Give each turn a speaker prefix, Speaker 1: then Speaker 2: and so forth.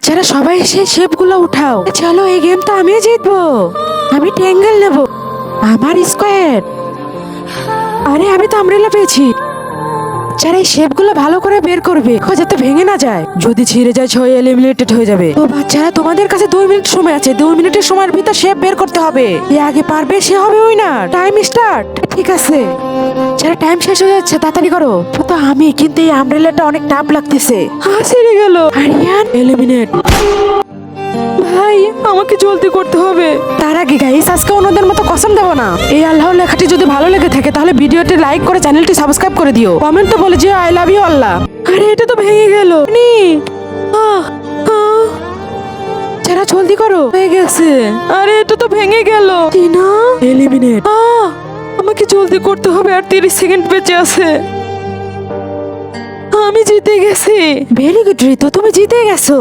Speaker 1: যারা সবাই এসে শেপগুলো উঠাও। চলো এই গেমটা আমি জিতবো। আমি ট্যাঙ্গেল নেব। আমার স্কোয়ার। আরে আমি তো আমব্রেলা পেয়েছি। যারা এই শেপগুলো ভালো করে বের করবে যাতে ভেঙে না যায়। যদি ছিঁড়ে যায় ছয় এলিমিনেটেড হয়ে যাবে। তো বাচ্চারা তোমাদের কাছে 2 মিনিট সময় আছে। 2 মিনিটের সময়ের ভিতর শেপ বের করতে হবে। যে আগে পারবে সে হবে উইনার। Time start. ঠিক আছে, যারা টাইম শেষ হয়ে যাচ্ছে তাড়াতাড়ি করো। তো আমি কিন্তু এই আমব্রেলাটা অনেক টাফ লাগতেছে। ছিঁড়ে গেল। আরিয়ান এলিমিনেট। ভাই আমাকে জলদি করতে হবে। তার আগে গাইস আজকে অন্যদের মতো কসম দেব না। এই আল্লাহর লেখাটি যদি ভালো লেগে থাকে তাহলে ভিডিওটি লাইক করে চ্যানেলটি সাবস্ক্রাইব করে দিও। কমেন্ট তো বলে যে আই লাভ ইউ আল্লাহ। আরে এটা তো ভেঙে গেল। যারা জলদি করো, হয়ে গেছে। আরে এটা তো ভেঙে গেল। টিনা এলিমিনেট। আমাকে জলদি করতে হবে, আর 30 সেকেন্ড বেঁচে আছে। আমি জিতে গেছি। ভেরি গুড রিতু, তুমি জিতে গেছো।